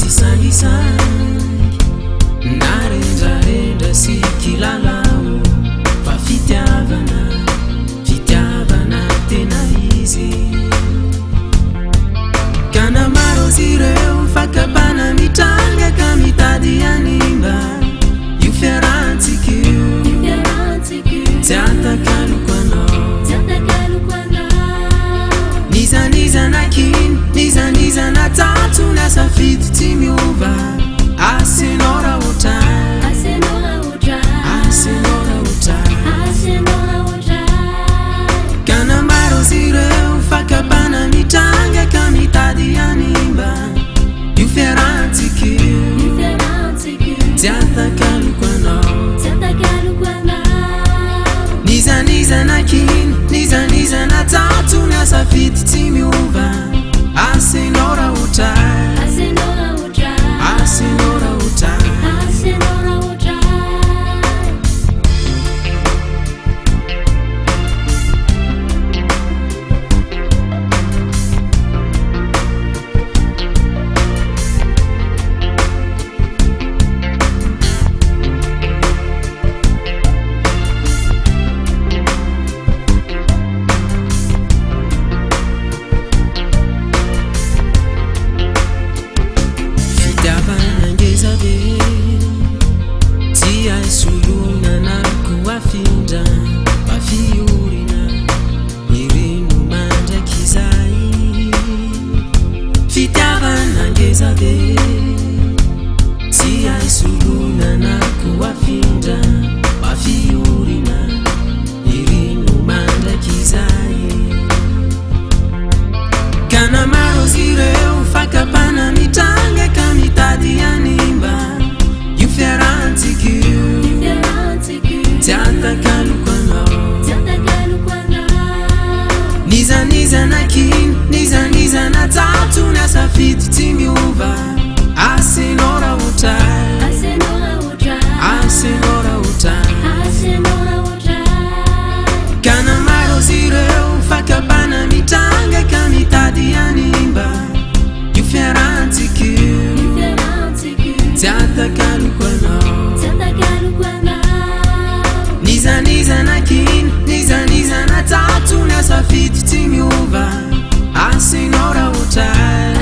sangisangy narendrarendra sy kilalao fa fitiavana tena izy kana maro zireo fakapana mitranga ka mitady animba io fiarantsika tsy atakaloko anao nizanizanakiny nizanizana tatso nasafidy tsy miova asenao raha ohatray kana maro zireo fakapana mitranga ka mitady animba io fiarantsika tsy atakaloko anao nizanizanakiny nizanizana tatso nasafidy tsy miova asenao raha ohatray kana maro zireo fakapana mitranga ka mitady animba io fiarantsika tsy atakaloko anao nizanizanakiny nizanizana tatso nasafidy tsy miova asenao raha ohatray kana maro zireo fakapana mitranga ka mitady animba io fiarantsika tsy atakaloko anao nizanizanakiny nizanizana tatso nasafidy tsy miova asenao raha ohatray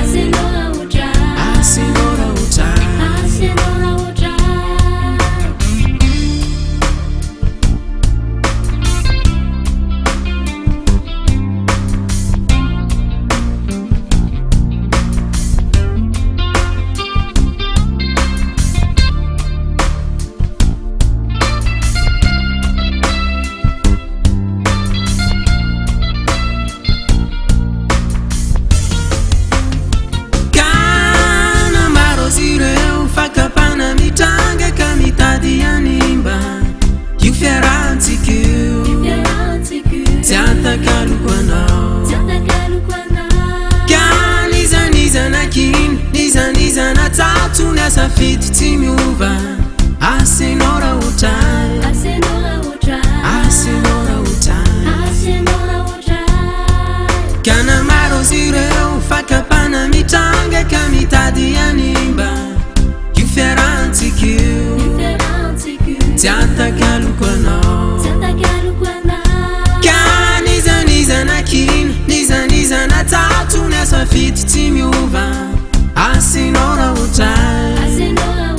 nizanizana tatso nasafidy tsy miova asenao raha ohatray kana maro zireo fakapana mitranga ka mitady animba io fiarantsika tsy atakaloko anao ka nizanizanakiny nizanizana tatso nasafidy tsy miova asenao raha ohatray